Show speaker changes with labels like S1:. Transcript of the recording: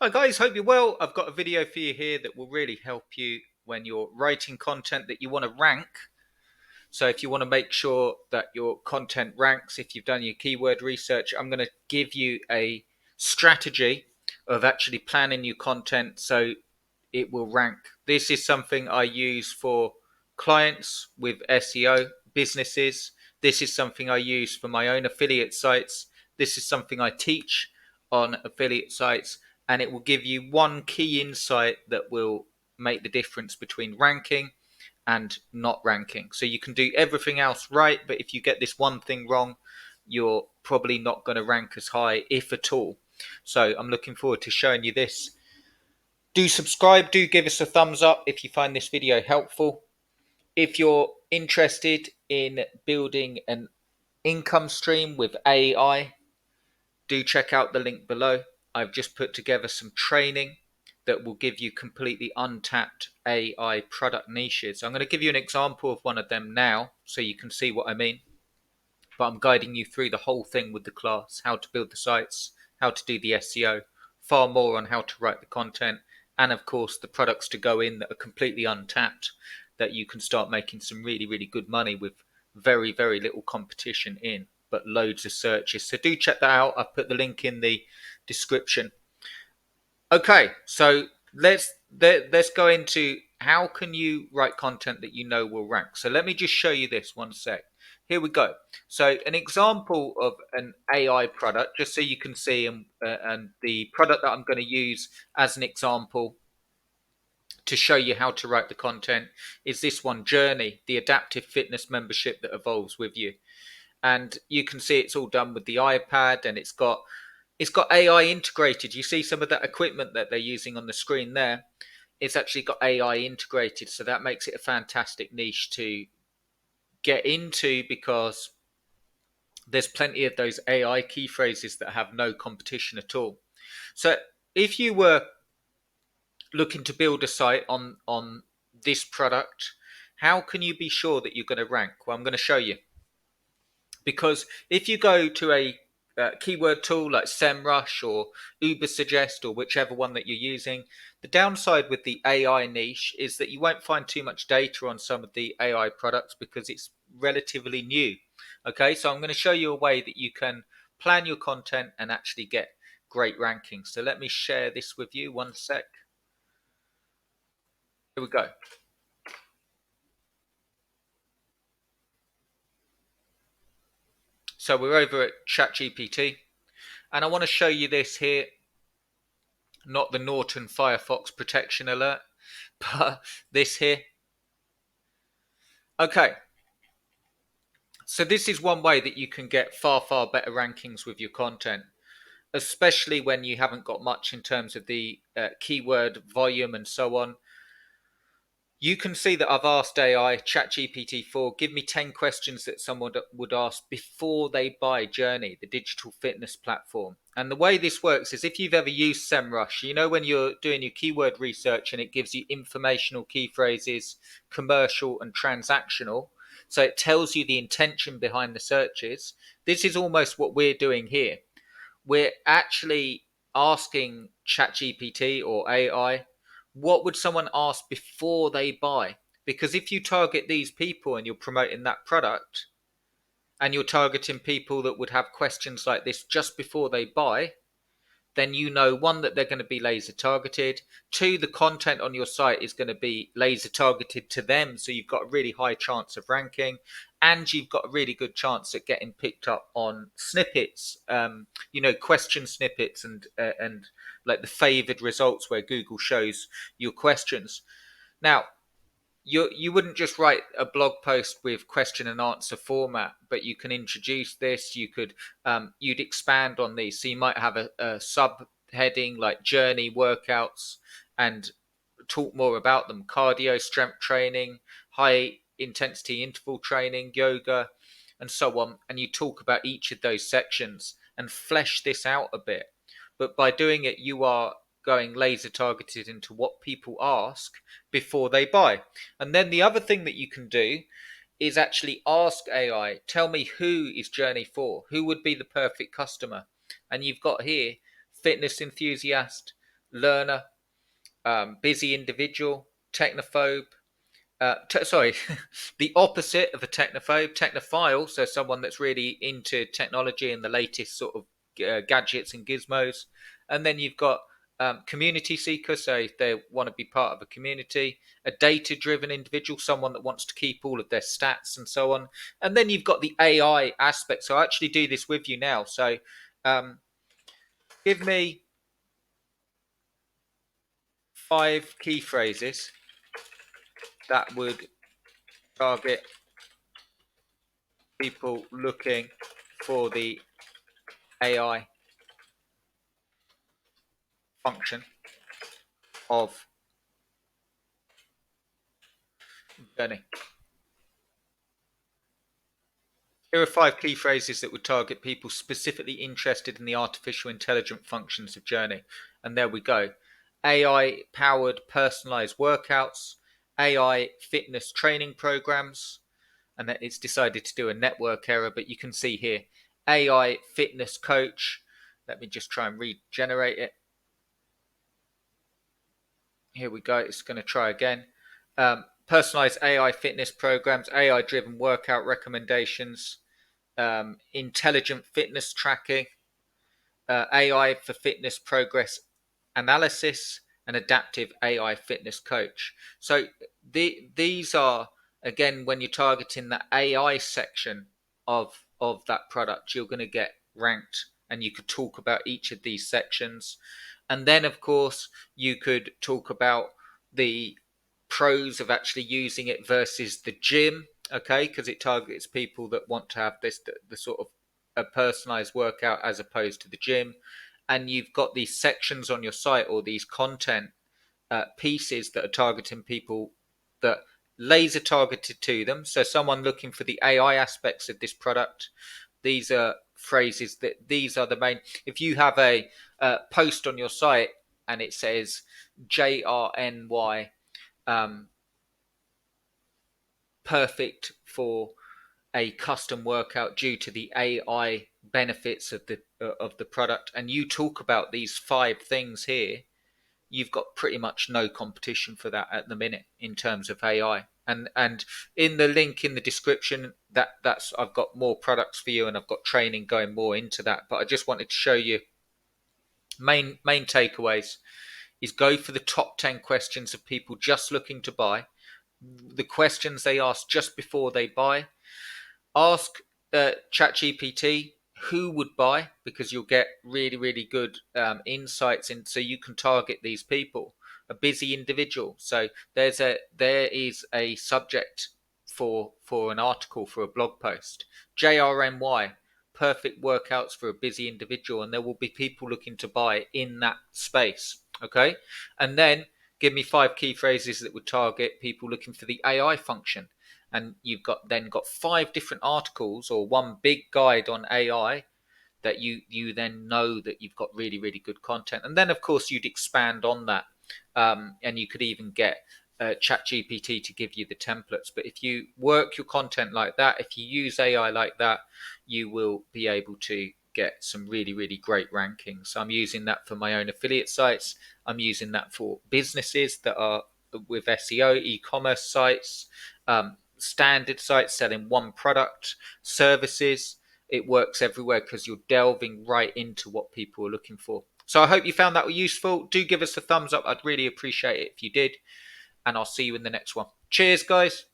S1: Hi guys, hope you're well. I've got a video for you here that will really help you when you're writing content that you want to rank. So if you want to make sure that your content ranks, if you've done your keyword research, I'm going to give you a strategy of actually planning your content so it will rank. This is something I use for clients with SEO businesses. This is something I use for my own affiliate sites. This is something I teach on affiliate sites, and it will give you one key insight that will make the difference between ranking and not ranking. So you can do everything else right, but if you get this one thing wrong, you're probably not going to rank as high, if at all. So I'm looking forward to showing you this. Do subscribe, do give us a thumbs up if you find this video helpful. If you're interested in building an income stream with AI, do check out the link below. I've just put together some training that will give you completely untapped AI product niches. I'm going to give you an example of one of them now so you can see what I mean. But I'm guiding you through the whole thing with the class, how to build the sites, how to do the SEO, far more on how to write the content, and of course the products to go in that are completely untapped that you can start making some really, really good money with very, very little competition in, but loads of searches. So do check that out. I've put the link in the description. Okay, so let's go into how can you write content that you know will rank. So let me just show you this one sec. Here we go. So an example of an AI product, just so you can see, and the product that I'm going to use as an example to show you how to write the content is this one, Journey, the adaptive fitness membership that evolves with you. And you can see it's all done with the iPad, and it's got AI integrated. You see some of that equipment that they're using on the screen there. It's actually got AI integrated, so that makes it a fantastic niche to get into because there's plenty of those AI key phrases that have no competition at all. So if you were looking to build a site on this product, how can you be sure that you're going to rank? Well, I'm going to show you. Because if you go to a keyword tool like SEMrush or Ubersuggest or whichever one that you're using, the downside with the AI niche is that you won't find too much data on some of the AI products because it's relatively new. Okay, so I'm going to show you a way that you can plan your content and actually get great rankings. So let me share this with you. One sec. Here we go. So we're over at ChatGPT, and I want to show you this here, not the Norton Firefox protection alert, but this here. Okay, so this is one way that you can get far, far better rankings with your content, especially when you haven't got much in terms of the keyword volume and so on. You can see that I've asked AI, ChatGPT-4, give me 10 questions that someone would ask before they buy Journey, the digital fitness platform. And the way this works is if you've ever used SEMrush, you know when you're doing your keyword research and it gives you informational key phrases, commercial and transactional. So it tells you the intention behind the searches. This is almost what we're doing here. We're actually asking ChatGPT or AI, what would someone ask before they buy? Because if you target these people and you're promoting that product and you're targeting people that would have questions like this just before they buy, then you know, one, that they're going to be laser targeted. Two, the content on your site is going to be laser targeted to them. So you've got a really high chance of ranking, and you've got a really good chance at getting picked up on snippets, question snippets and like the favored results where Google shows your questions. Now, you wouldn't just write a blog post with question and answer format, but you can introduce this. You'd expand on these, so you might have a subheading like journey workouts and talk more about them: cardio, strength training, high intensity interval training, yoga, and so on. And you talk about each of those sections and flesh this out a bit. But by doing it, you are going laser targeted into what people ask before they buy. And then the other thing that you can do is actually ask AI, tell me, who is Journey for? Who would be the perfect customer? And you've got here fitness enthusiast, learner, busy individual, technophobe. Sorry, the opposite of a technophobe, technophile, so someone that's really into technology and the latest sort of gadgets and gizmos. And then you've got community seeker, so if they want to be part of a community, a data driven individual, someone that wants to keep all of their stats and so on. And then you've got the AI aspect. So I actually do this with you now. So um, give me 5 key phrases that would target people looking for the AI function of Journey. Here are 5 key phrases that would target people specifically interested in the artificial intelligent functions of Journey. And there we go. AI powered personalized workouts, AI fitness training programs, and then it's decided to do a network error, but you can see here AI fitness coach. Let me just try and regenerate it. Here we go. It's going to try again. Personalized AI fitness programs, AI driven workout recommendations, intelligent fitness tracking, AI for fitness progress analysis, and adaptive AI fitness coach. So these are, again, when you're targeting the AI section of that product, you're going to get ranked, and you could talk about each of these sections. And then, of course, you could talk about the pros of actually using it versus the gym, okay, because it targets people that want to have the sort of a personalized workout as opposed to the gym. And you've got these sections on your site, or these content pieces that are targeting people that laser targeted to them. So someone looking for the AI aspects of this product, these are phrases that these are the main. If you have a post on your site and it says JRNY, perfect for a custom workout due to the AI benefits of the product, and you talk about these 5 things here, you've got pretty much no competition for that at the minute in terms of AI. And in the link in the description, that's I've got more products for you, and I've got training going more into that. But I just wanted to show you main takeaways is go for the top 10 questions of people just looking to buy, the questions they ask just before they buy. Ask ChatGPT who would buy, because you'll get really good insights in, so you can target these people. A busy individual. So there is a subject for an article, for a blog post. JRMY, perfect workouts for a busy individual, and there will be people looking to buy in that space. Okay, and then give me 5 key phrases that would target people looking for the AI function, and you've got 5 different articles or one big guide on AI that you then know that you've got really good content. And then of course you'd expand on that, and you could even get ChatGPT to give you the templates. But if you work your content like that, if you use AI like that, you will be able to get some really great rankings. So I'm using that for my own affiliate sites. I'm using that for businesses that are with SEO, e-commerce sites, standard sites selling one product, services. It works everywhere because you're delving right into what people are looking for. So I hope you found that useful. Do give us a thumbs up. I'd really appreciate it if you did. And I'll see you in the next one. Cheers, guys.